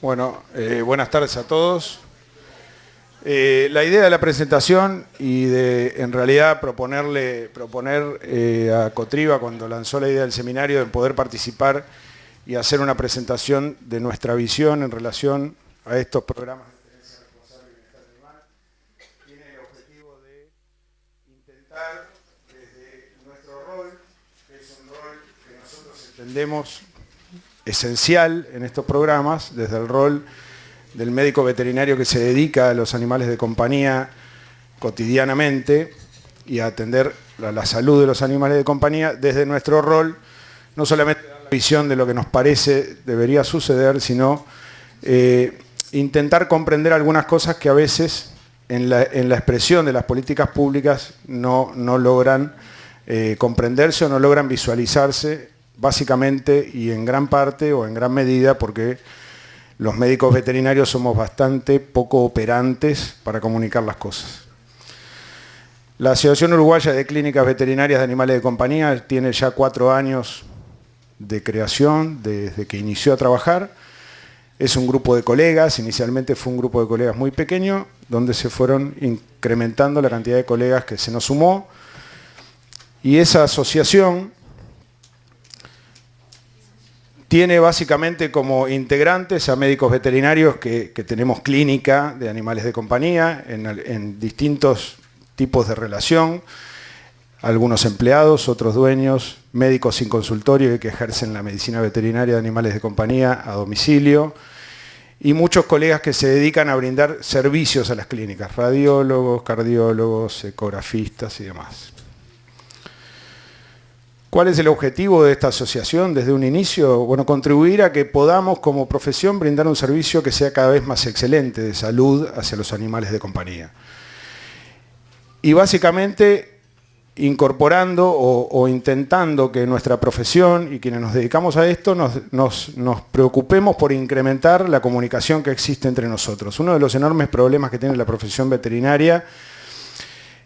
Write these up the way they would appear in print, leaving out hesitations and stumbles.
Bueno, buenas tardes a todos. La idea de la presentación y de, en realidad, proponer a Cotriba, cuando lanzó la idea del seminario, de poder participar y hacer una presentación de nuestra visión en relación a estos programas de tenencia responsable y bienestar animal, tiene el objetivo de intentar, desde nuestro rol, que es un rol que nosotros entendemos esencial en estos programas, desde el rol del médico veterinario que se dedica a los animales de compañía cotidianamente y a atender la salud de los animales de compañía, desde nuestro rol, no solamente la visión de lo que nos parece debería suceder, sino intentar comprender algunas cosas que a veces en la expresión de las políticas públicas no logran comprenderse o no logran visualizarse, básicamente y en gran parte o en gran medida porque los médicos veterinarios somos bastante poco operantes para comunicar las cosas. La Asociación Uruguaya de Clínicas Veterinarias de Animales de Compañía tiene ya 4 años de creación, desde que inició a trabajar. Es un grupo de colegas, inicialmente fue un grupo de colegas muy pequeño, donde se fueron incrementando la cantidad de colegas que se nos sumó. Y esa asociación tiene básicamente como integrantes a médicos veterinarios que tenemos clínica de animales de compañía en distintos tipos de relación, algunos empleados, otros dueños, médicos sin consultorio que ejercen la medicina veterinaria de animales de compañía a domicilio, y muchos colegas que se dedican a brindar servicios a las clínicas, radiólogos, cardiólogos, ecografistas y demás. ¿Cuál es el objetivo de esta asociación desde un inicio? Bueno, contribuir a que podamos como profesión brindar un servicio que sea cada vez más excelente de salud hacia los animales de compañía. Y básicamente incorporando o intentando que nuestra profesión y quienes nos dedicamos a esto nos preocupemos por incrementar la comunicación que existe entre nosotros. Uno de los enormes problemas que tiene la profesión veterinaria,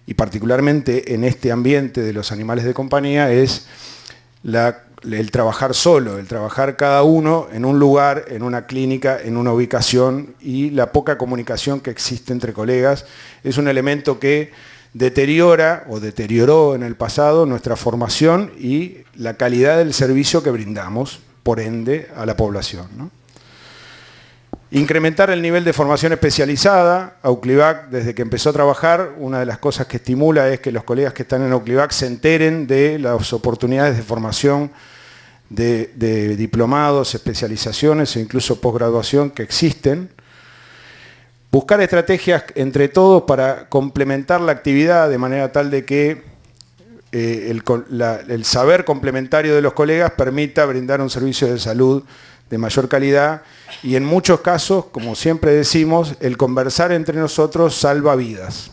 y particularmente en este ambiente de los animales de compañía, es el trabajar solo, el trabajar cada uno en un lugar, en una clínica, en una ubicación, y la poca comunicación que existe entre colegas es un elemento que deteriora o deterioró en el pasado nuestra formación y la calidad del servicio que brindamos, por ende, a la población, ¿no? Incrementar el nivel de formación especializada. Auclivac, desde que empezó a trabajar, una de las cosas que estimula es que los colegas que están en Auclivac se enteren de las oportunidades de formación de diplomados, especializaciones e incluso posgraduación que existen. Buscar estrategias entre todos para complementar la actividad de manera tal de que el saber complementario de los colegas permita brindar un servicio de salud de mayor calidad, y en muchos casos, como siempre decimos, el conversar entre nosotros salva vidas.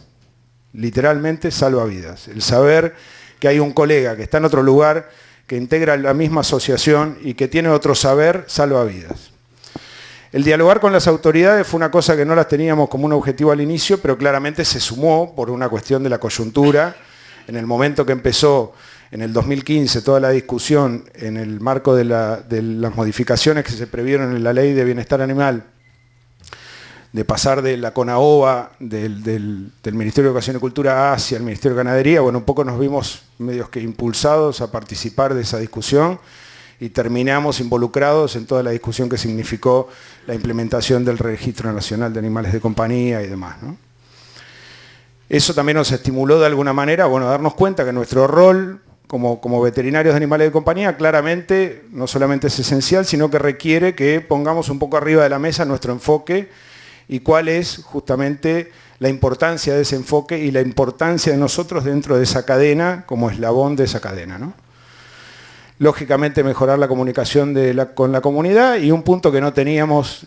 Literalmente salva vidas. El saber que hay un colega que está en otro lugar, que integra la misma asociación y que tiene otro saber, salva vidas. El dialogar con las autoridades fue una cosa que no las teníamos como un objetivo al inicio, pero claramente se sumó por una cuestión de la coyuntura. En el momento que empezó en el 2015 toda la discusión en el marco de las modificaciones que se previeron en la Ley de Bienestar Animal, de pasar de la CONAOBA, del Ministerio de Educación y Cultura hacia el Ministerio de Ganadería, bueno, un poco nos vimos medios que impulsados a participar de esa discusión y terminamos involucrados en toda la discusión que significó la implementación del Registro Nacional de Animales de Compañía y demás, ¿no? Eso también nos estimuló de alguna manera, bueno, a darnos cuenta que nuestro rol como veterinarios de animales de compañía claramente no solamente es esencial, sino que requiere que pongamos un poco arriba de la mesa nuestro enfoque y cuál es justamente la importancia de ese enfoque y la importancia de nosotros dentro de esa cadena como eslabón de esa cadena, ¿no? Lógicamente mejorar la comunicación con la comunidad, y un punto que no teníamos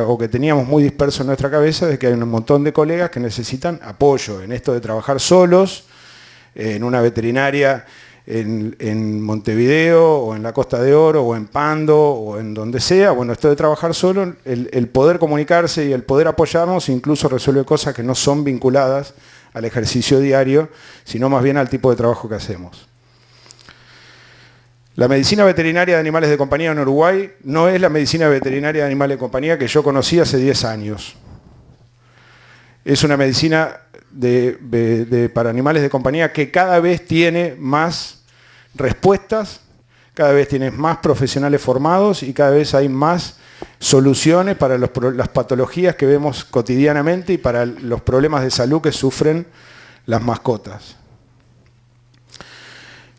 o que teníamos muy disperso en nuestra cabeza, es que hay un montón de colegas que necesitan apoyo en esto de trabajar solos, en una veterinaria en Montevideo o en la Costa de Oro o en Pando o en donde sea. Bueno, esto de trabajar solo, el poder comunicarse y el poder apoyarnos incluso resuelve cosas que no son vinculadas al ejercicio diario, sino más bien al tipo de trabajo que hacemos. La medicina veterinaria de animales de compañía en Uruguay no es la medicina veterinaria de animales de compañía que yo conocí hace 10 años. Es una medicina para animales de compañía que cada vez tiene más respuestas, cada vez tiene más profesionales formados y cada vez hay más soluciones para las patologías que vemos cotidianamente y para los problemas de salud que sufren las mascotas.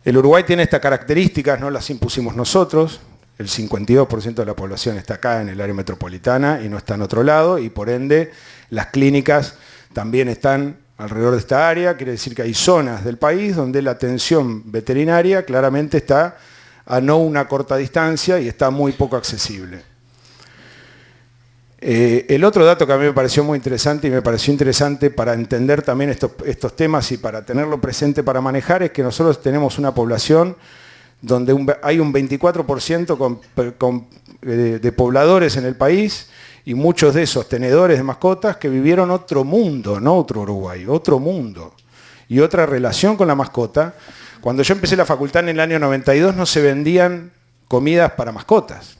El Uruguay tiene estas características, no las impusimos nosotros. El 52% de la población está acá en el área metropolitana y no está en otro lado, y por ende las clínicas también están alrededor de esta área. Quiere decir que hay zonas del país donde la atención veterinaria claramente está a no una corta distancia y está muy poco accesible. El otro dato que a mí me pareció muy interesante y me pareció interesante para entender también estos temas y para tenerlo presente para manejar es que nosotros tenemos una población donde hay un 24% de pobladores en el país y muchos de esos tenedores de mascotas que vivieron otro mundo, no otro Uruguay, otro mundo y otra relación con la mascota. Cuando yo empecé la facultad en el año 92 no se vendían comidas para mascotas.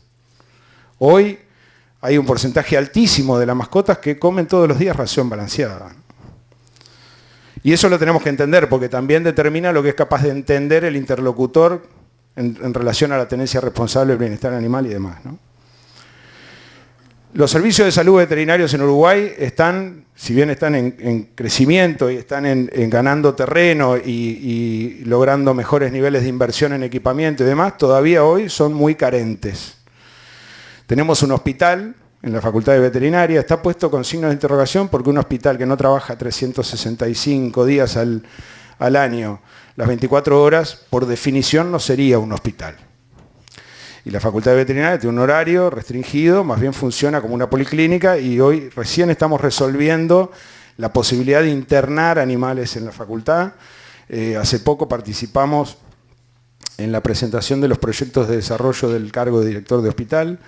Hoy hay un porcentaje altísimo de las mascotas que comen todos los días ración balanceada. Y eso lo tenemos que entender porque también determina lo que es capaz de entender el interlocutor en relación a la tenencia responsable del bienestar animal y demás, ¿no? Los servicios de salud veterinarios en Uruguay están, si bien están en crecimiento y están en ganando terreno y logrando mejores niveles de inversión en equipamiento y demás, todavía hoy son muy carentes. Tenemos un hospital en la Facultad de Veterinaria, está puesto con signos de interrogación porque un hospital que no trabaja 365 días al año, las 24 horas, por definición no sería un hospital. Y la Facultad de Veterinaria tiene un horario restringido, más bien funciona como una policlínica y hoy recién estamos resolviendo la posibilidad de internar animales en la facultad. Hace poco participamos en la presentación de los proyectos de desarrollo del cargo de director de hospital.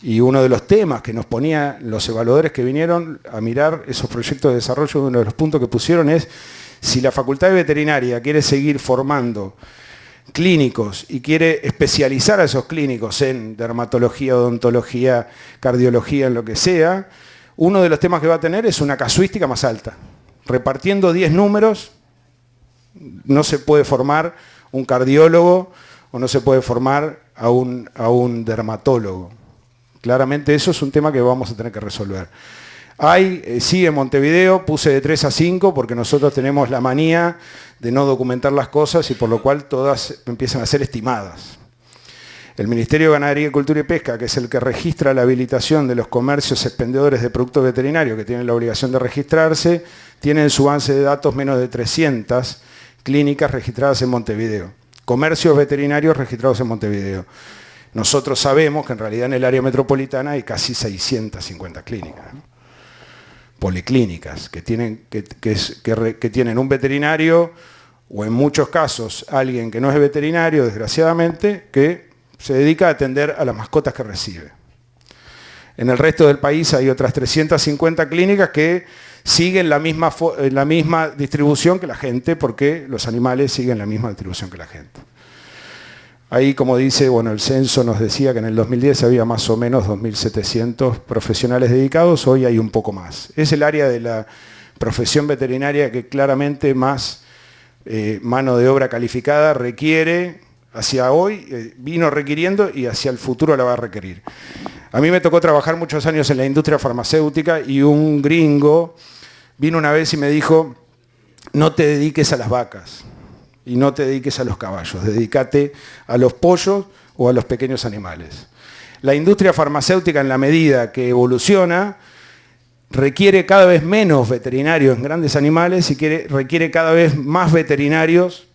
Y uno de los temas que nos ponían los evaluadores que vinieron a mirar esos proyectos de desarrollo, uno de los puntos que pusieron es si la Facultad de Veterinaria quiere seguir formando clínicos y quiere especializar a esos clínicos en dermatología, odontología, cardiología, en lo que sea, uno de los temas que va a tener es una casuística más alta. Repartiendo 10 números, no se puede formar un cardiólogo o no se puede formar a un dermatólogo. Claramente eso es un tema que vamos a tener que resolver. Sí, en Montevideo puse de 3 a 5 porque nosotros tenemos la manía de no documentar las cosas y por lo cual todas empiezan a ser estimadas. El Ministerio de Ganadería, Cultura y Pesca, que es el que registra la habilitación de los comercios expendedores de productos veterinarios que tienen la obligación de registrarse, tiene en su base de datos menos de 300 clínicas registradas en Montevideo. Comercios veterinarios registrados en Montevideo. Nosotros sabemos que en realidad en el área metropolitana hay casi 650 clínicas, ¿no? Policlínicas, que tienen un veterinario o en muchos casos alguien que no es veterinario, desgraciadamente, que se dedica a atender a las mascotas que recibe. En el resto del país hay otras 350 clínicas que siguen la misma distribución que la gente, porque los animales siguen la misma distribución que la gente. Ahí, como dice, el censo nos decía que en el 2010 había más o menos 2.700 profesionales dedicados, hoy hay un poco más. Es el área de la profesión veterinaria que claramente más mano de obra calificada requiere, hacia hoy vino requiriendo y hacia el futuro la va a requerir. A mí me tocó trabajar muchos años en la industria farmacéutica y un gringo vino una vez y me dijo, no te dediques a las vacas. Y no te dediques a los caballos, dedícate a los pollos o a los pequeños animales. La industria farmacéutica, en la medida que evoluciona, requiere cada vez menos veterinarios en grandes animales y requiere cada vez más veterinarios,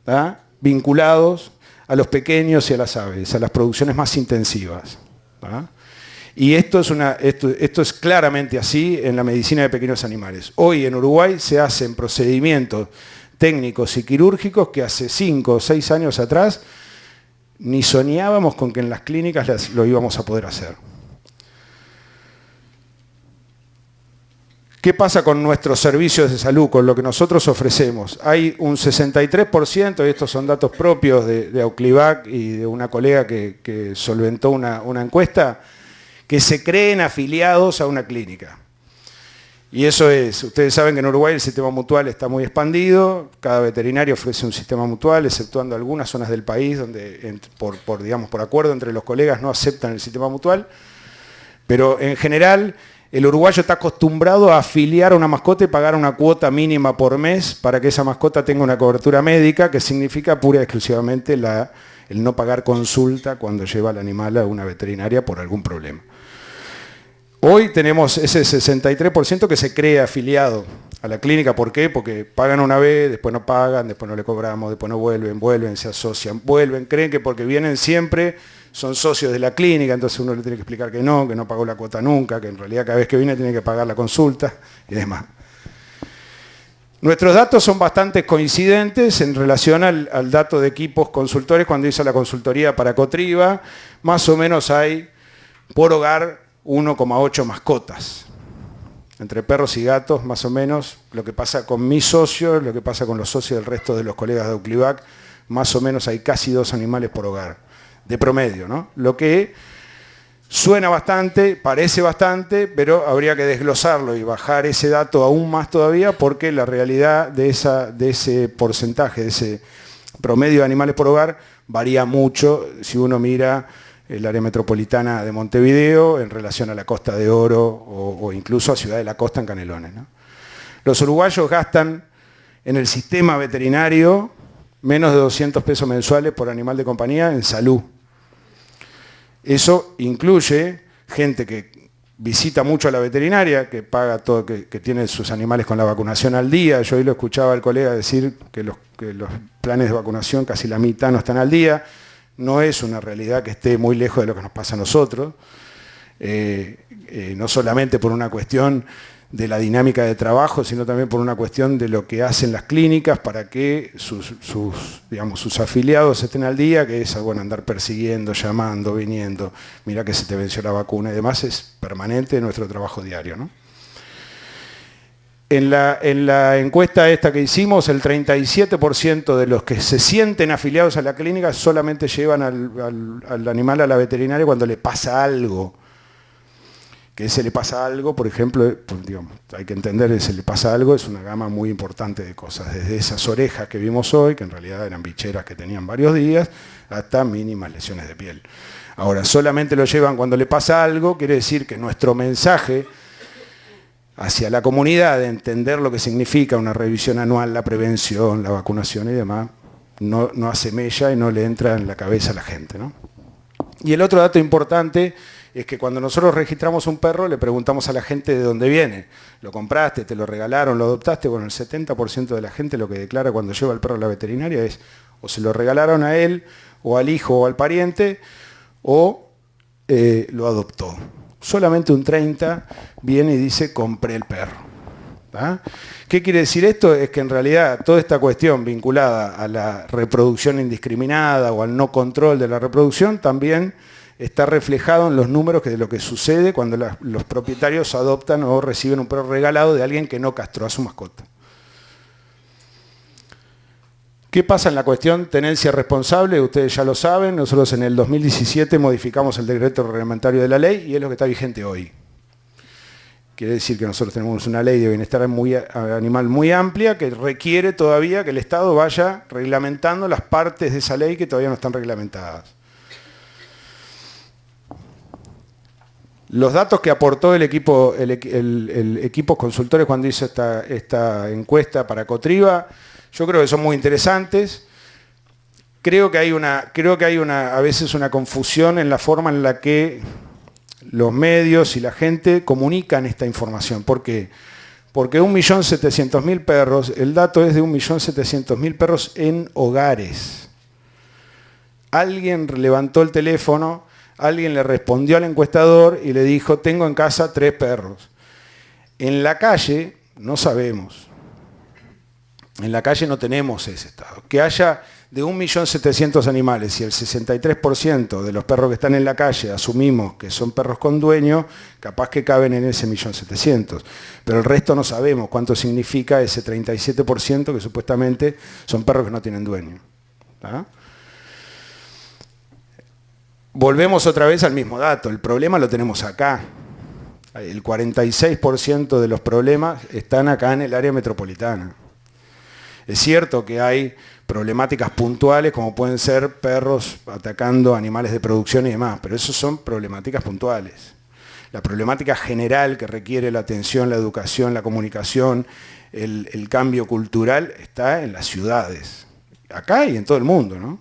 ¿tá?, vinculados a los pequeños y a las aves, a las producciones más intensivas, ¿tá? Y esto es claramente así en la medicina de pequeños animales. Hoy en Uruguay se hacen procedimientos técnicos y quirúrgicos que hace 5 o 6 años atrás ni soñábamos con que en las clínicas lo íbamos a poder hacer. ¿Qué pasa con nuestros servicios de salud, con lo que nosotros ofrecemos? Hay un 63%, y estos son datos propios de Auclivac y de una colega que solventó una encuesta, que se creen afiliados a una clínica. Y eso es, ustedes saben que en Uruguay el sistema mutual está muy expandido, cada veterinario ofrece un sistema mutual, exceptuando algunas zonas del país donde, por acuerdo entre los colegas, no aceptan el sistema mutual, pero en general el uruguayo está acostumbrado a afiliar a una mascota y pagar una cuota mínima por mes para que esa mascota tenga una cobertura médica, que significa pura y exclusivamente el no pagar consulta cuando lleva al animal a una veterinaria por algún problema. Hoy tenemos ese 63% que se cree afiliado a la clínica. ¿Por qué? Porque pagan una vez, después no pagan, después no le cobramos, después no vuelven, se asocian, vuelven, creen que porque vienen siempre son socios de la clínica, entonces uno le tiene que explicar que no pagó la cuota nunca, que en realidad cada vez que viene tiene que pagar la consulta y demás. Nuestros datos son bastante coincidentes en relación al dato de equipos consultores. Cuando hice la consultoría para Cotriba, más o menos hay por hogar 1,8 mascotas. Entre perros y gatos, más o menos, lo que pasa con mis socios, lo que pasa con los socios del resto de los colegas de Auclivac, más o menos hay casi 2 animales por hogar, de promedio, ¿no? Lo que suena bastante, parece bastante, pero habría que desglosarlo y bajar ese dato aún más todavía, porque la realidad de ese porcentaje, de ese promedio de animales por hogar, varía mucho si uno mira el área metropolitana de Montevideo en relación a la Costa de Oro o incluso a Ciudad de la Costa en Canelones, ¿no? Los uruguayos gastan en el sistema veterinario menos de 200 pesos mensuales por animal de compañía en salud. Eso incluye gente que visita mucho a la veterinaria, que paga todo, que tiene sus animales con la vacunación al día. Yo hoy lo escuchaba al colega decir que los planes de vacunación casi la mitad no están al día. No es una realidad que esté muy lejos de lo que nos pasa a nosotros, no solamente por una cuestión de la dinámica de trabajo, sino también por una cuestión de lo que hacen las clínicas para que sus afiliados estén al día, que es andar persiguiendo, llamando, viniendo, mira que se te venció la vacuna y demás, es permanente nuestro trabajo diario, ¿no? En la encuesta esta que hicimos, el 37% de los que se sienten afiliados a la clínica solamente llevan al animal a la veterinaria cuando le pasa algo. Que se le pasa algo, por ejemplo, hay que entender que se le pasa algo, es una gama muy importante de cosas, desde esas orejas que vimos hoy, que en realidad eran bicheras que tenían varios días, hasta mínimas lesiones de piel. Ahora, solamente lo llevan cuando le pasa algo, quiere decir que nuestro mensaje hacia la comunidad de entender lo que significa una revisión anual, la prevención, la vacunación y demás, no hace mella y no le entra en la cabeza a la gente, ¿no? Y el otro dato importante es que cuando nosotros registramos un perro le preguntamos a la gente de dónde viene. ¿Lo compraste, te lo regalaron, lo adoptaste? Bueno, el 70% de la gente lo que declara cuando lleva el perro a la veterinaria es o se lo regalaron a él, o al hijo o al pariente, o lo adoptó. Solamente un 30% viene y dice compré el perro. ¿Ah? ¿Qué quiere decir esto? Es que en realidad toda esta cuestión vinculada a la reproducción indiscriminada o al no control de la reproducción también está reflejado en los números de lo que sucede cuando los propietarios adoptan o reciben un perro regalado de alguien que no castró a su mascota. ¿Qué pasa en la cuestión tenencia responsable? Ustedes ya lo saben, nosotros en el 2017 modificamos el decreto reglamentario de la ley y es lo que está vigente hoy. Quiere decir que nosotros tenemos una ley de bienestar animal muy amplia que requiere todavía que el Estado vaya reglamentando las partes de esa ley que todavía no están reglamentadas. Los datos que aportó el equipo consultores cuando hizo esta encuesta para Cotriba, yo creo que son muy interesantes. Creo que hay a veces una confusión en la forma en la que los medios y la gente comunican esta información. ¿Por qué? Porque 1.700.000 perros, el dato es de 1.700.000 perros en hogares. Alguien levantó el teléfono, alguien le respondió al encuestador y le dijo, tengo en casa 3 perros. En la calle no sabemos. En la calle no tenemos ese estado. Que haya de 1.700.000 animales, y el 63% de los perros que están en la calle asumimos que son perros con dueño, capaz que caben en ese 1.700.000. Pero el resto no sabemos cuánto significa ese 37% que supuestamente son perros que no tienen dueño. ¿Ah? Volvemos otra vez al mismo dato, el problema lo tenemos acá. El 46% de los problemas están acá en el área metropolitana. Es cierto que hay problemáticas puntuales como pueden ser perros atacando animales de producción y demás, pero eso son problemáticas puntuales. La problemática general que requiere la atención, la educación, la comunicación, el cambio cultural está en las ciudades, acá y en todo el mundo, ¿no?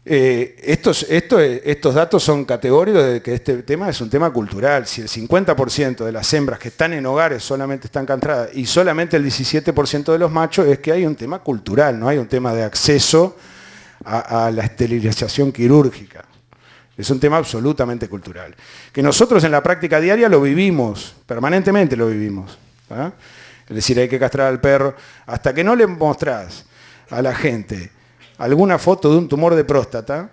Estos datos son categóricos de que este tema es un tema cultural. Si el 50% de las hembras que están en hogares solamente están castradas y solamente el 17% de los machos, es que hay un tema cultural, no hay un tema de acceso a la esterilización quirúrgica. Es un tema absolutamente cultural. Que nosotros en la práctica diaria lo vivimos, permanentemente lo vivimos. ¿Ah? Es decir, hay que castrar al perro. Hasta que no le mostrás a la gente alguna foto de un tumor de próstata,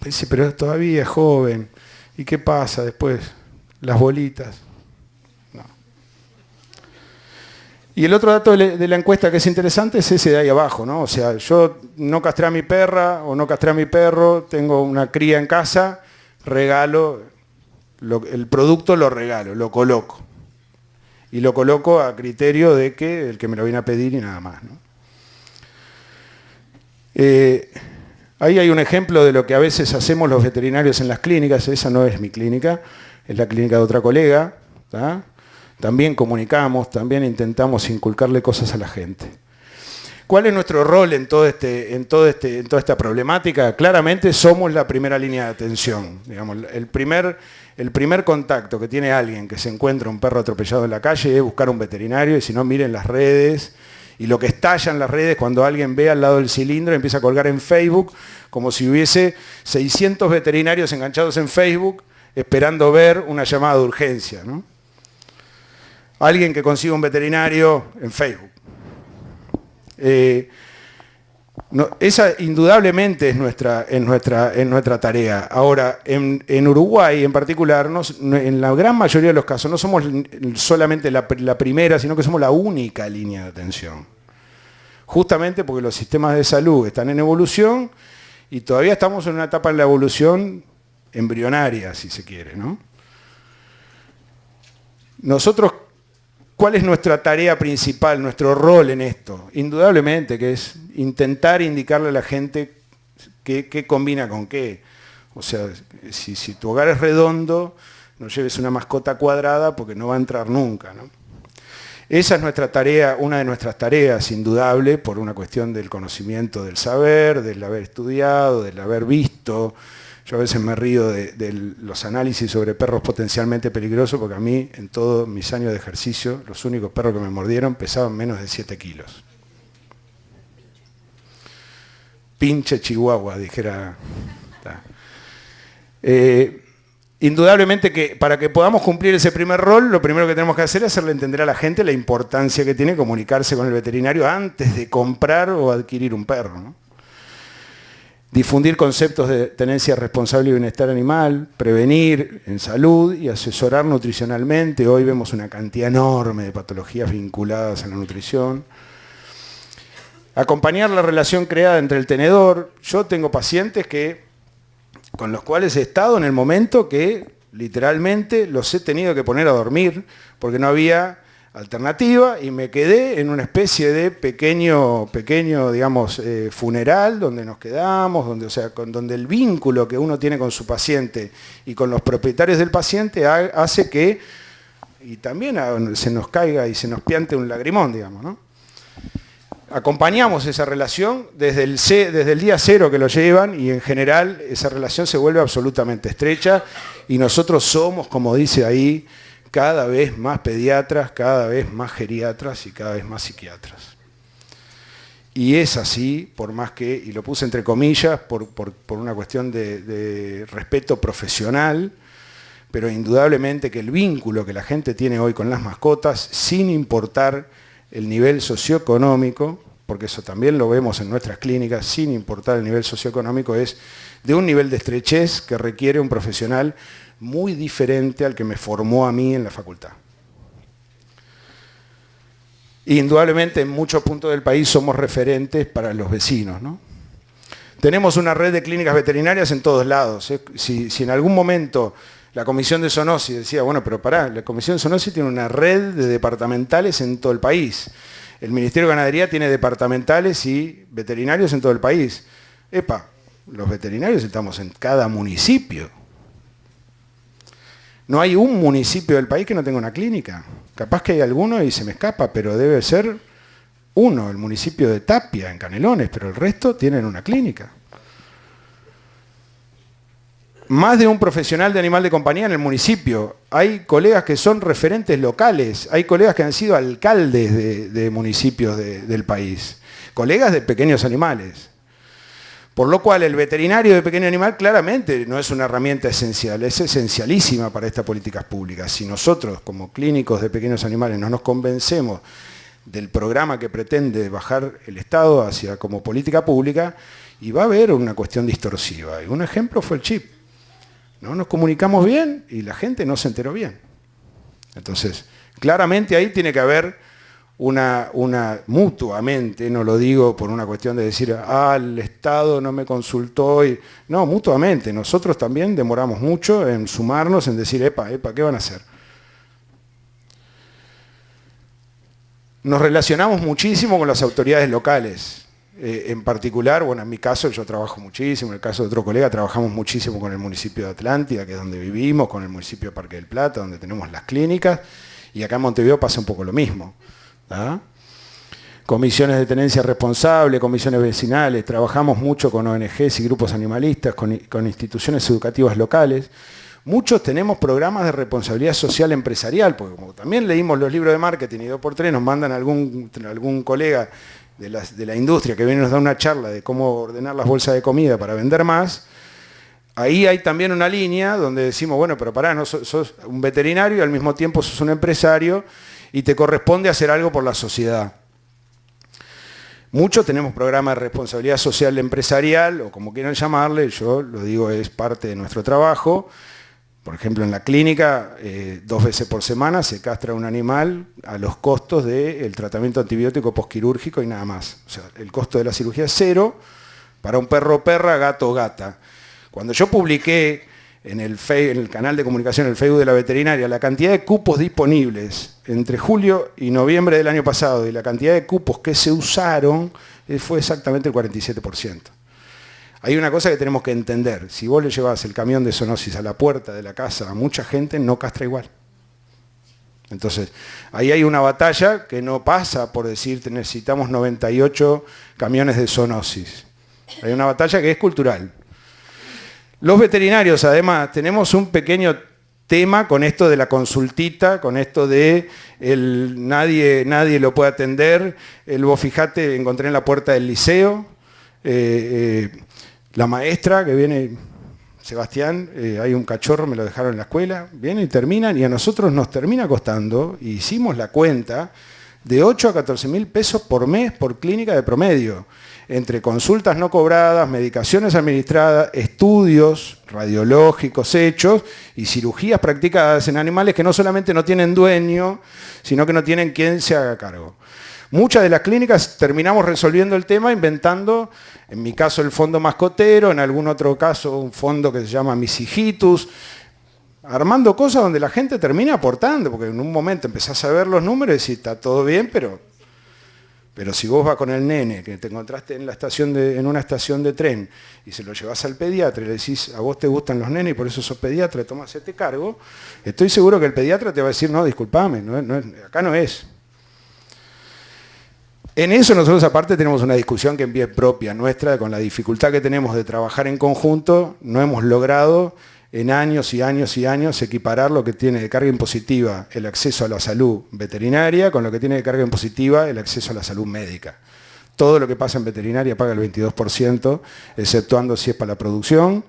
dice, pero todavía es joven. ¿Y qué pasa después? Las bolitas. No. Y el otro dato de la encuesta que es interesante es ese de ahí abajo, ¿no? O sea, yo no castré a mi perra o no castré a mi perro, tengo una cría en casa, regalo, el producto lo regalo, lo coloco. Y lo coloco a criterio de que el que me lo viene a pedir y nada más, ¿no? Ahí hay un ejemplo de lo que a veces hacemos los veterinarios en las clínicas. Esa no es mi clínica, es la clínica de otra colega. ¿Tá? También comunicamos, también intentamos inculcarle cosas a la gente. ¿Cuál es nuestro rol en toda esta problemática? Claramente somos la primera línea de atención. Digamos, el primer contacto que tiene alguien que se encuentra un perro atropellado en la calle es buscar un veterinario, y si no, miren las redes. Y lo que estalla en las redes cuando alguien ve al lado del cilindro y empieza a colgar en Facebook, como si hubiese 600 veterinarios enganchados en Facebook esperando ver una llamada de urgencia, ¿no? Alguien que consiga un veterinario en Facebook. Esa indudablemente es nuestra tarea. Ahora, en Uruguay en particular, en la gran mayoría de los casos, no somos solamente la primera, sino que somos la única línea de atención. Justamente porque los sistemas de salud están en evolución y todavía estamos en una etapa en la evolución embrionaria, si se quiere, ¿no? Nosotros, ¿cuál es nuestra tarea principal, nuestro rol en esto? Indudablemente que es intentar indicarle a la gente qué combina con qué. O sea, si tu hogar es redondo, no lleves una mascota cuadrada porque no va a entrar nunca, ¿no? Esa es nuestra tarea, una de nuestras tareas, indudable, por una cuestión del conocimiento del saber, del haber estudiado, del haber visto. Yo a veces me río de los análisis sobre perros potencialmente peligrosos, porque a mí, en todos mis años de ejercicio, los únicos perros que me mordieron pesaban menos de 7 kilos. Pinche chihuahua, dijera. Indudablemente que para que podamos cumplir ese primer rol, lo primero que tenemos que hacer es hacerle entender a la gente la importancia que tiene comunicarse con el veterinario antes de comprar o adquirir un perro, ¿no? Difundir conceptos de tenencia responsable y bienestar animal, prevenir en salud y asesorar nutricionalmente. Hoy vemos una cantidad enorme de patologías vinculadas a la nutrición. Acompañar la relación creada entre el tenedor. Yo tengo pacientes con los cuales he estado en el momento que literalmente los he tenido que poner a dormir porque no había alternativa y me quedé en una especie de pequeño digamos, funeral donde nos quedamos, donde el vínculo que uno tiene con su paciente y con los propietarios del paciente hace que y también se nos caiga y se nos piante un lagrimón, digamos, ¿no? Acompañamos esa relación desde el día cero que lo llevan y en general esa relación se vuelve absolutamente estrecha y nosotros somos, como dice ahí, cada vez más pediatras, cada vez más geriatras y cada vez más psiquiatras. Y es así, por más que, y lo puse entre comillas, por una cuestión de respeto profesional, pero indudablemente que el vínculo que la gente tiene hoy con las mascotas, sin importar el nivel socioeconómico, porque eso también lo vemos en nuestras clínicas, sin importar el nivel socioeconómico, es de un nivel de estrechez que requiere un profesional muy diferente al que me formó a mí en la facultad. Indudablemente en muchos puntos del país somos referentes para los vecinos, ¿no? Tenemos una red de clínicas veterinarias en todos lados. Si en algún momento la Comisión de Zoonosis decía, bueno, pero pará, la Comisión de Zoonosis tiene una red de departamentales en todo el país. El Ministerio de Ganadería tiene departamentales y veterinarios en todo el país. Epa, los veterinarios estamos en cada municipio. No hay un municipio del país que no tenga una clínica. Capaz que hay alguno y se me escapa, pero debe ser uno, el municipio de Tapia, en Canelones, pero el resto tienen una clínica. Más de un profesional de animal de compañía en el municipio. Hay colegas que son referentes locales, hay colegas que han sido alcaldes de municipios del país, colegas de pequeños animales. Por lo cual el veterinario de pequeño animal claramente no es una herramienta esencial, es esencialísima para estas políticas públicas. Si nosotros, como clínicos de pequeños animales, no nos convencemos del programa que pretende bajar el Estado hacia como política pública, y va a haber una cuestión distorsiva. Y un ejemplo fue el chip. No nos comunicamos bien y la gente no se enteró bien. Entonces, claramente ahí tiene que haber una mutuamente, no lo digo por una cuestión de decir, el Estado no me consultó. No, mutuamente. Nosotros también demoramos mucho en sumarnos, en decir, epa, ¿qué van a hacer? Nos relacionamos muchísimo con las autoridades locales. En particular, bueno, en mi caso yo trabajo muchísimo, en el caso de otro colega trabajamos muchísimo con el municipio de Atlántida, que es donde vivimos, con el municipio de Parque del Plata, donde tenemos las clínicas, y acá en Montevideo pasa un poco lo mismo. ¿Ah? Comisiones de tenencia responsable, comisiones vecinales, trabajamos mucho con ONGs y grupos animalistas, con instituciones educativas locales. Muchos tenemos programas de responsabilidad social empresarial, porque como también leímos los libros de marketing y 2x3 nos mandan algún colega de la industria que viene y nos da una charla de cómo ordenar las bolsas de comida para vender más. Ahí hay también una línea donde decimos, bueno, pero pará, no sos un veterinario y al mismo tiempo sos un empresario y te corresponde hacer algo por la sociedad. Muchos tenemos programas de responsabilidad social empresarial, o como quieran llamarle, yo lo digo, es parte de nuestro trabajo. Por ejemplo, en la clínica, 2 veces por semana se castra un animal a los costos del tratamiento antibiótico postquirúrgico y nada más. O sea, el costo de la cirugía es 0 para un perro o perra, gato o gata. Cuando yo publiqué en el canal de comunicación, el Facebook de la veterinaria, la cantidad de cupos disponibles entre julio y noviembre del año pasado y la cantidad de cupos que se usaron fue exactamente el 47%. Hay una cosa que tenemos que entender. Si vos le llevas el camión de zoonosis a la puerta de la casa a mucha gente, no castra igual. Entonces, ahí hay una batalla que no pasa por decir necesitamos 98 camiones de zoonosis. Hay una batalla que es cultural. Los veterinarios, además, tenemos un pequeño tema con esto de la consultita, con esto de nadie lo puede atender. Vos fijate, encontré en la puerta del liceo, la maestra que viene, Sebastián, hay un cachorro, me lo dejaron en la escuela, vienen y terminan, y a nosotros nos termina costando, y hicimos la cuenta, de 8 a 14 mil pesos por mes por clínica de promedio, entre consultas no cobradas, medicaciones administradas, estudios radiológicos hechos y cirugías practicadas en animales que no solamente no tienen dueño, sino que no tienen quien se haga cargo. Muchas de las clínicas terminamos resolviendo el tema inventando, en mi caso el fondo mascotero, en algún otro caso un fondo que se llama Mis Hijitus, armando cosas donde la gente termina aportando, porque en un momento empezás a ver los números y decís, está todo bien, pero si vos vas con el nene, que te encontraste en una estación de tren, y se lo llevas al pediatra y le decís, a vos te gustan los nenes y por eso sos pediatra, tomás este cargo, estoy seguro que el pediatra te va a decir, no, disculpame, acá no es. En eso nosotros aparte tenemos una discusión que es propia nuestra, con la dificultad que tenemos de trabajar en conjunto, no hemos logrado en años y años y años equiparar lo que tiene de carga impositiva el acceso a la salud veterinaria con lo que tiene de carga impositiva el acceso a la salud médica. Todo lo que pasa en veterinaria paga el 22%, exceptuando si es para la producción,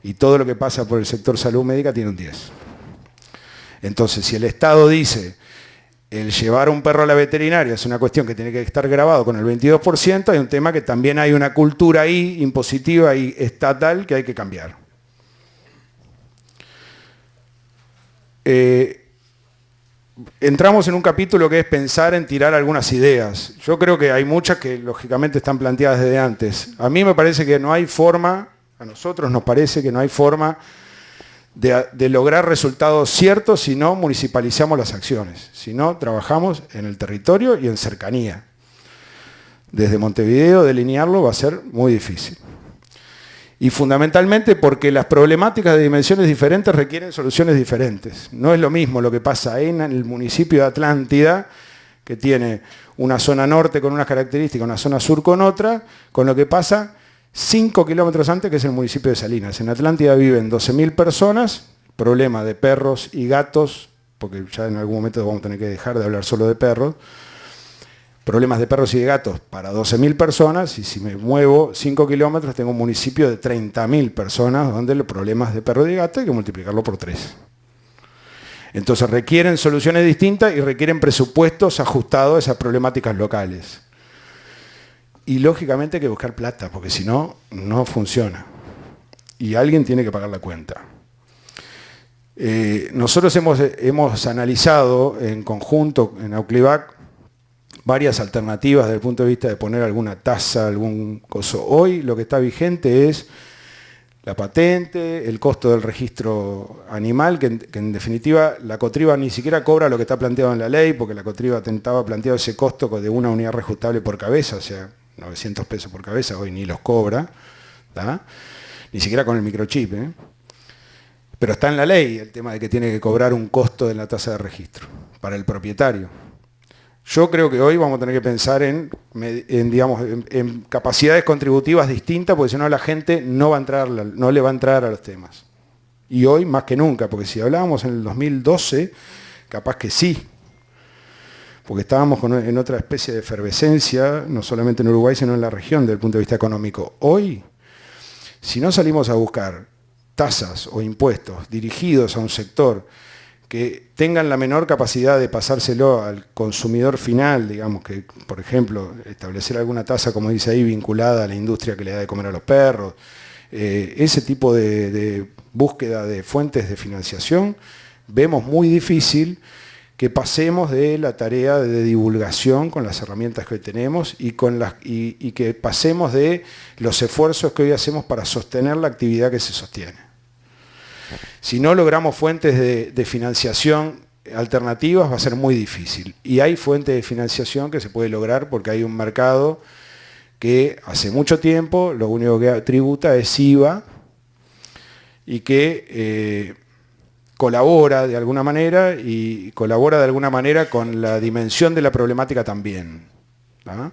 y todo lo que pasa por el sector salud médica tiene un 10%. Entonces, si el Estado dice, el llevar a un perro a la veterinaria es una cuestión que tiene que estar grabado con el 22%, hay un tema que también hay una cultura ahí, impositiva y estatal, que hay que cambiar. Entramos en un capítulo que es pensar en tirar algunas ideas. Yo creo que hay muchas que lógicamente están planteadas desde antes. A mí me parece que no hay forma, a nosotros nos parece que no hay forma de lograr resultados ciertos si no municipalizamos las acciones, si no trabajamos en el territorio y en cercanía. Desde Montevideo delinearlo va a ser muy difícil. Y fundamentalmente porque las problemáticas de dimensiones diferentes requieren soluciones diferentes. No es lo mismo lo que pasa en el municipio de Atlántida, que tiene una zona norte con unas características, una zona sur con otra, con lo que pasa 5 kilómetros antes, que es el municipio de Salinas. En Atlántida viven 12.000 personas, problema de perros y gatos, porque ya en algún momento vamos a tener que dejar de hablar solo de perros, problemas de perros y de gatos para 12.000 personas, y si me muevo 5 kilómetros tengo un municipio de 30.000 personas donde los problemas de perro y de gato hay que multiplicarlo por 3. Entonces requieren soluciones distintas y requieren presupuestos ajustados a esas problemáticas locales. Y lógicamente hay que buscar plata, porque si no, no funciona. Y alguien tiene que pagar la cuenta. Nosotros hemos analizado en conjunto en Auclivac varias alternativas desde el punto de vista de poner alguna tasa, algún coso. Hoy lo que está vigente es la patente, el costo del registro animal, que en definitiva la Cotriba ni siquiera cobra lo que está planteado en la ley, porque la Cotriba estaba planteado ese costo de una unidad reajustable por cabeza, o sea, 900 pesos por cabeza, hoy ni los cobra, ¿tá? Ni siquiera con el microchip, ¿eh? Pero está en la ley el tema de que tiene que cobrar un costo de la tasa de registro para el propietario. Yo creo que hoy vamos a tener que pensar en capacidades contributivas distintas, porque si no la gente no le va a entrar a los temas. Y hoy más que nunca, porque si hablábamos en el 2012, capaz que sí, porque estábamos en otra especie de efervescencia, no solamente en Uruguay, sino en la región desde el punto de vista económico. Hoy, si no salimos a buscar tasas o impuestos dirigidos a un sector que tengan la menor capacidad de pasárselo al consumidor final, digamos que, por ejemplo, establecer alguna tasa, como dice ahí, vinculada a la industria que le da de comer a los perros, ese tipo de búsqueda de fuentes de financiación, vemos muy difícil que pasemos de la tarea de divulgación con las herramientas que hoy tenemos y que pasemos de los esfuerzos que hoy hacemos para sostener la actividad que se sostiene. Si no logramos fuentes de financiación alternativas va a ser muy difícil. Y hay fuentes de financiación que se puede lograr porque hay un mercado que hace mucho tiempo lo único que tributa es IVA y que colabora de alguna manera con la dimensión de la problemática también, ¿no?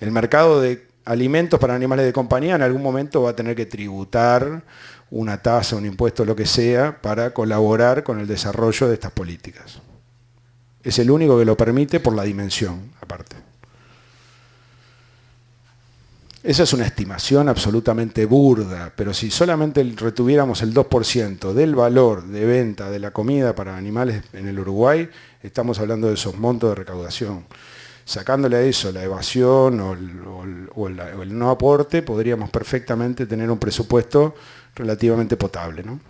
El mercado de alimentos para animales de compañía en algún momento va a tener que tributar una tasa, un impuesto, lo que sea, para colaborar con el desarrollo de estas políticas. Es el único que lo permite por la dimensión, aparte. Esa es una estimación absolutamente burda, pero si solamente retuviéramos el 2% del valor de venta de la comida para animales en el Uruguay, estamos hablando de esos montos de recaudación. Sacándole a eso la evasión o el no aporte, podríamos perfectamente tener un presupuesto relativamente potable, ¿no?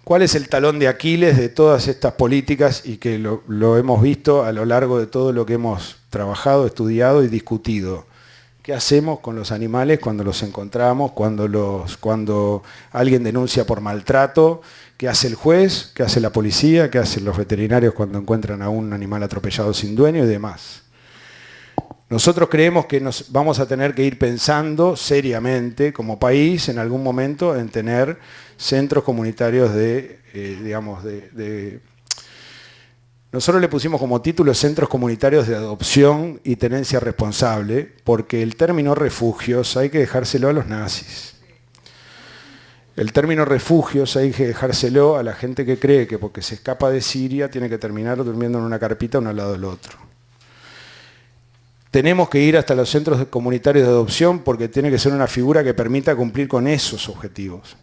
¿Cuál es el talón de Aquiles de todas estas políticas y que lo hemos visto a lo largo de todo lo que hemos trabajado, estudiado y discutido? ¿Qué hacemos con los animales cuando los encontramos, cuando alguien denuncia por maltrato? ¿Qué hace el juez? ¿Qué hace la policía? ¿Qué hacen los veterinarios cuando encuentran a un animal atropellado sin dueño y demás? Nosotros creemos que nos vamos a tener que ir pensando seriamente como país en algún momento en tener centros comunitarios nosotros le pusimos como título Centros Comunitarios de Adopción y Tenencia Responsable, porque el término refugios hay que dejárselo a los nazis. El término refugios hay que dejárselo a la gente que cree que porque se escapa de Siria tiene que terminar durmiendo en una carpita uno al lado del otro. Tenemos que ir hasta los centros comunitarios de adopción porque tiene que ser una figura que permita cumplir con esos objetivos.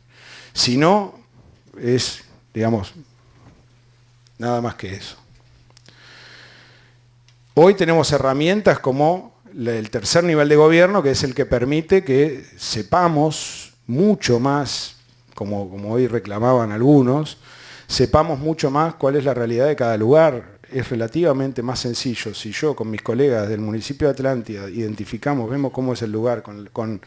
Si no, es, digamos, Nada más que eso. Hoy tenemos herramientas como el tercer nivel de gobierno, que es el que permite que sepamos mucho más, como hoy reclamaban algunos, sepamos mucho más cuál es la realidad de cada lugar. Es relativamente más sencillo. Si yo con mis colegas del municipio de Atlántida identificamos, vemos cómo es el lugar con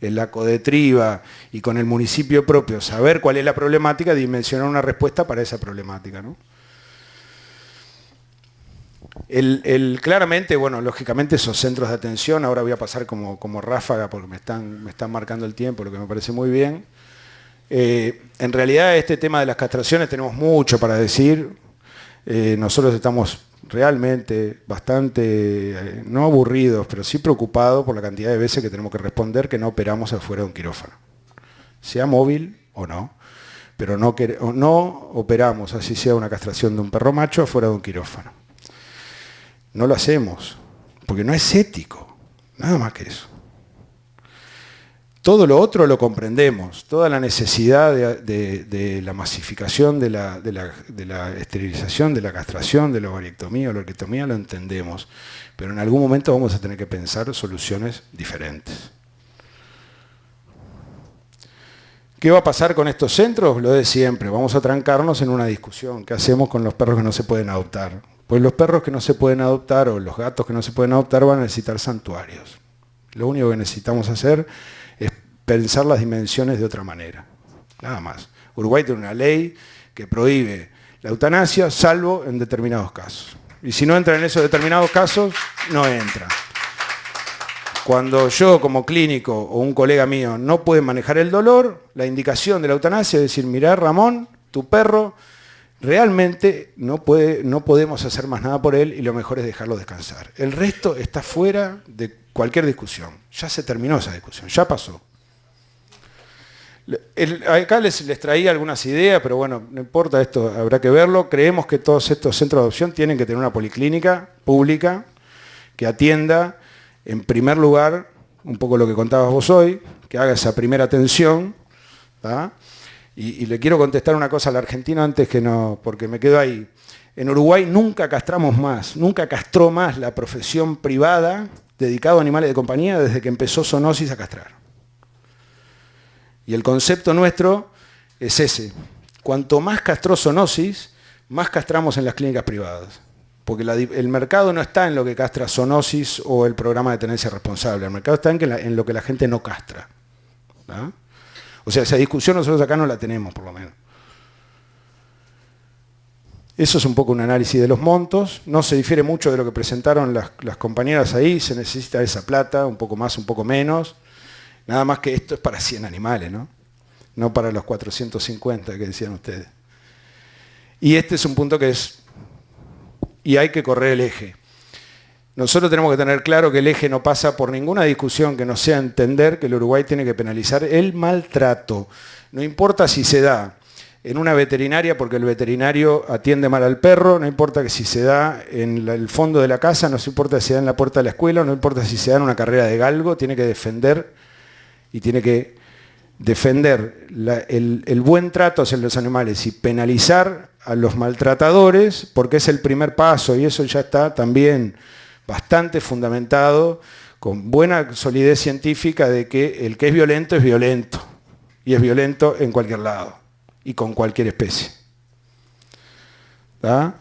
la Codetriva y con el municipio propio, saber cuál es la problemática, dimensionar una respuesta para esa problemática, ¿no? Claramente, bueno, lógicamente esos centros de atención, ahora voy a pasar como ráfaga porque me están marcando el tiempo, lo que me parece muy bien. En realidad este tema de las castraciones tenemos mucho para decir. Nosotros estamos realmente bastante, no aburridos, pero sí preocupados por la cantidad de veces que tenemos que responder que no operamos afuera de un quirófano. Sea móvil o no, pero no operamos, así sea una castración de un perro macho, afuera de un quirófano. No lo hacemos, porque no es ético, nada más que eso. Todo lo otro lo comprendemos, toda la necesidad de la masificación de la esterilización, de la castración, de la ovariectomía o la orquiectomía lo entendemos, pero en algún momento vamos a tener que pensar soluciones diferentes. ¿Qué va a pasar con estos centros? Lo de siempre, vamos a trancarnos en una discusión. ¿Qué hacemos con los perros que no se pueden adoptar? Pues los perros que no se pueden adoptar o los gatos que no se pueden adoptar van a necesitar santuarios. Lo único que necesitamos hacer es pensar las dimensiones de otra manera, nada más. Uruguay tiene una ley que prohíbe la eutanasia, salvo en determinados casos. Y si no entra en esos determinados casos, no entra. Cuando yo como clínico o un colega mío no puede manejar el dolor, la indicación de la eutanasia es decir, mirá Ramón, tu perro realmente no podemos hacer más nada por él y lo mejor es dejarlo descansar. El resto está fuera de cualquier discusión. Ya se terminó esa discusión, ya pasó. Acá les traía algunas ideas, pero bueno, no importa, esto habrá que verlo. Creemos que todos estos centros de adopción tienen que tener una policlínica pública que atienda, en primer lugar, un poco lo que contabas vos hoy, que haga esa primera atención, ¿tá? Y le quiero contestar una cosa al argentino antes que no, porque me quedo ahí. En Uruguay nunca castramos más, nunca castró más la profesión privada dedicada a animales de compañía desde que empezó Zoonosis a castrar. Y el concepto nuestro es ese. Cuanto más castró Zoonosis, más castramos en las clínicas privadas. Porque el mercado no está en lo que castra Zoonosis o el programa de tenencia responsable. El mercado está en lo que la gente no castra, ¿no? O sea, esa discusión nosotros acá no la tenemos, por lo menos. Eso es un poco un análisis de los montos. No se difiere mucho de lo que presentaron las compañeras ahí. Se necesita esa plata, un poco más, un poco menos. Nada más que esto es para 100 animales, ¿no? No para los 450 que decían ustedes. Y este es un punto que es... Y hay que correr el eje. Nosotros tenemos que tener claro que el eje no pasa por ninguna discusión que no sea entender que el Uruguay tiene que penalizar el maltrato. No importa si se da en una veterinaria porque el veterinario atiende mal al perro, no importa que si se da en el fondo de la casa, no importa si se da en la puerta de la escuela, no importa si se da en una carrera de galgo, tiene que defender el buen trato hacia los animales y penalizar a los maltratadores porque es el primer paso y eso ya está también bastante fundamentado, con buena solidez científica de que el que es violento y es violento en cualquier lado y con cualquier especie. ¿Tá?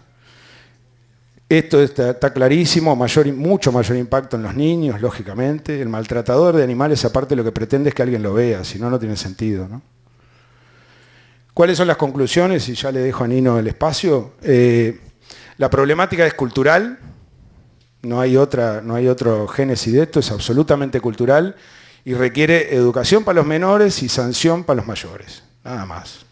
Esto está clarísimo, mucho mayor impacto en los niños, lógicamente. El maltratador de animales, aparte, lo que pretende es que alguien lo vea, si no, no tiene sentido, ¿no? ¿Cuáles son las conclusiones? Y ya le dejo a Nino el espacio. La problemática es cultural. No hay otro génesis de esto, es absolutamente cultural y requiere educación para los menores y sanción para los mayores, nada más.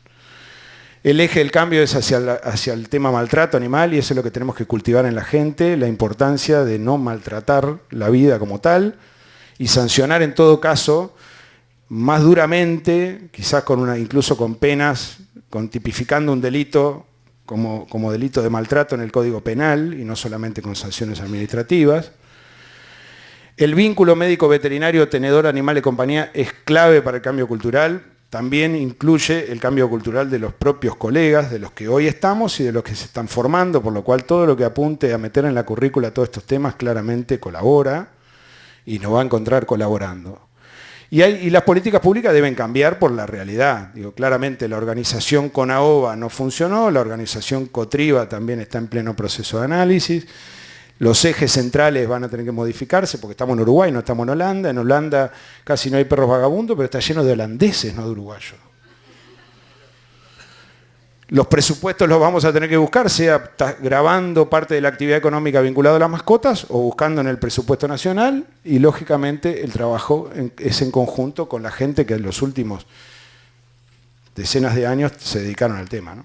El eje del cambio es hacia el tema maltrato animal y eso es lo que tenemos que cultivar en la gente, la importancia de no maltratar la vida como tal y sancionar en todo caso más duramente, quizás incluso con penas, tipificando un delito como delito de maltrato en el Código Penal y no solamente con sanciones administrativas. El vínculo médico-veterinario tenedor animal de compañía es clave para el cambio cultural. también incluye el cambio cultural de los propios colegas, de los que hoy estamos y de los que se están formando, por lo cual todo lo que apunte a meter en la currícula todos estos temas claramente colabora y nos va a encontrar colaborando. Y las políticas públicas deben cambiar por la realidad. Digo, claramente la organización CONAOBA no funcionó, la organización COTRIBA también está en pleno proceso de análisis. Los ejes centrales van a tener que modificarse porque estamos en Uruguay, no estamos en Holanda. En Holanda casi no hay perros vagabundos, pero está lleno de holandeses, no de uruguayos. Los presupuestos los vamos a tener que buscar, sea grabando parte de la actividad económica vinculada a las mascotas o buscando en el presupuesto nacional, y lógicamente el trabajo es en conjunto con la gente que en los últimos decenas de años se dedicaron al tema, ¿no?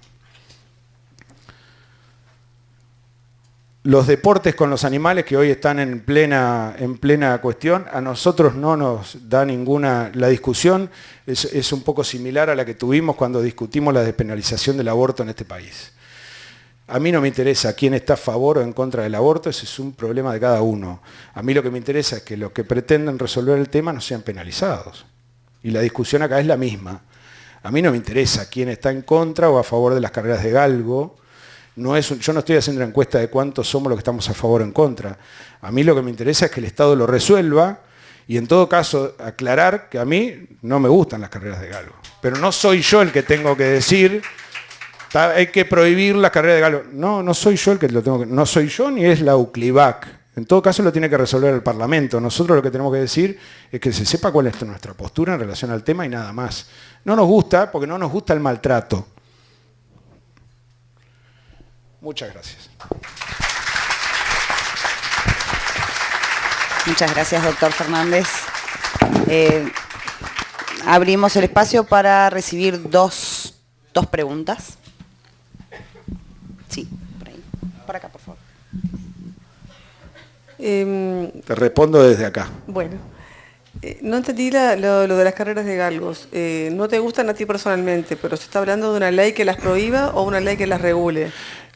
Los deportes con los animales que hoy están en plena cuestión, a nosotros no nos da ninguna... La discusión es un poco similar a la que tuvimos cuando discutimos la despenalización del aborto en este país. A mí no me interesa quién está a favor o en contra del aborto, ese es un problema de cada uno. A mí lo que me interesa es que los que pretenden resolver el tema no sean penalizados. Y la discusión acá es la misma. A mí no me interesa quién está en contra o a favor de las carreras de galgo. Yo no estoy haciendo una encuesta de cuántos somos los que estamos a favor o en contra. A mí lo que me interesa es que el Estado lo resuelva y en todo caso aclarar que a mí no me gustan las carreras de galgo. Pero no soy yo el que tengo que decir, hay que prohibir las carreras de galgo. No soy yo el que lo tengo que... No soy yo ni es la UCLIVAC. En todo caso lo tiene que resolver el Parlamento. Nosotros lo que tenemos que decir es que se sepa cuál es nuestra postura en relación al tema y nada más. No nos gusta porque no nos gusta el maltrato. Muchas gracias. Muchas gracias, doctor Fernández. Abrimos el espacio para recibir dos preguntas. Sí, por ahí. Por acá, por favor. Te respondo desde acá. Bueno, no entendí lo de las carreras de galgos. No te gustan a ti personalmente, pero ¿se está hablando de una ley que las prohíba o una ley que las regule?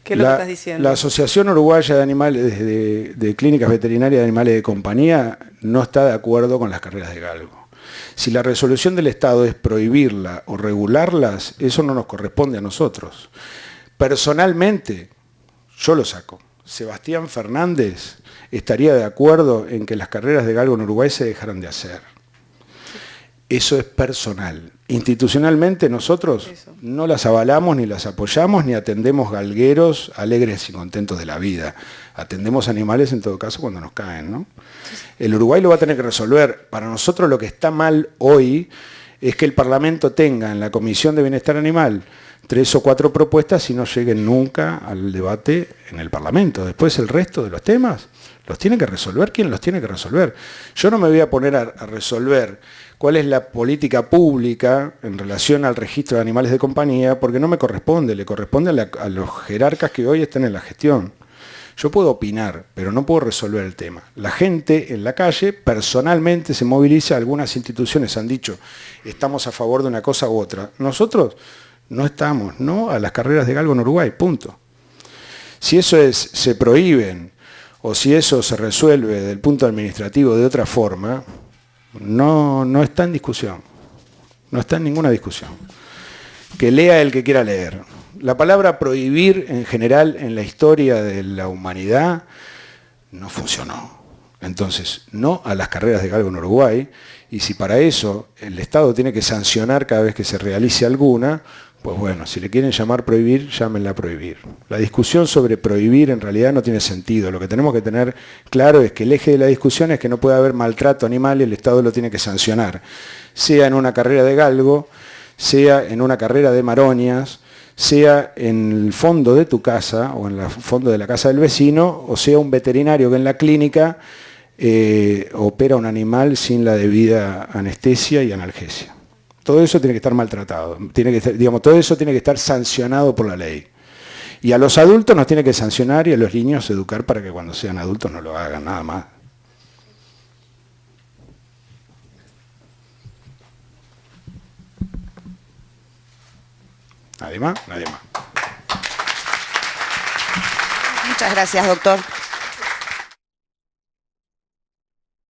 ¿Qué es lo que estás diciendo? La Asociación Uruguaya de Animales de Clínicas Veterinarias de Animales de Compañía no está de acuerdo con las carreras de galgo. Si la resolución del Estado es prohibirla o regularlas, eso no nos corresponde a nosotros. Personalmente, yo lo saco. Sebastián Fernández estaría de acuerdo en que las carreras de galgo en Uruguay se dejaran de hacer. Eso es personal. Institucionalmente nosotros no las avalamos, ni las apoyamos, ni atendemos galgueros alegres y contentos de la vida. Atendemos animales en todo caso cuando nos caen, ¿no? El Uruguay lo va a tener que resolver. Para nosotros lo que está mal hoy es que el Parlamento tenga en la Comisión de Bienestar Animal 3 o 4 propuestas y no lleguen nunca al debate en el Parlamento. Después el resto de los temas los tiene que resolver quien los tiene que resolver. Yo no me voy a poner a resolver cuál es la política pública en relación al registro de animales de compañía, porque no me corresponde, le corresponde a los jerarcas que hoy están en la gestión. Yo puedo opinar, pero no puedo resolver el tema. La gente en la calle personalmente se moviliza, algunas instituciones han dicho, estamos a favor de una cosa u otra. Nosotros no estamos, no a las carreras de galgo en Uruguay, punto. Si eso se prohíben, o si eso se resuelve desde el punto administrativo de otra forma, no está en discusión. No está en ninguna discusión. Que lea el que quiera leer. La palabra prohibir en general en la historia de la humanidad no funcionó. Entonces, no a las carreras de galgo en Uruguay, y si para eso el Estado tiene que sancionar cada vez que se realice alguna, pues bueno, si le quieren llamar prohibir, llámenla prohibir. La discusión sobre prohibir en realidad no tiene sentido. Lo que tenemos que tener claro es que el eje de la discusión es que no puede haber maltrato animal y el Estado lo tiene que sancionar. Sea en una carrera de galgo, sea en una carrera de maroñas, sea en el fondo de tu casa o en el fondo de la casa del vecino, o sea un veterinario que en la clínica opera un animal sin la debida anestesia y analgesia. Todo eso tiene que estar maltratado, todo eso tiene que estar sancionado por la ley. Y a los adultos nos tiene que sancionar y a los niños educar para que cuando sean adultos no lo hagan, nada más. ¿Nadie más? Nadie más. Muchas gracias, doctor.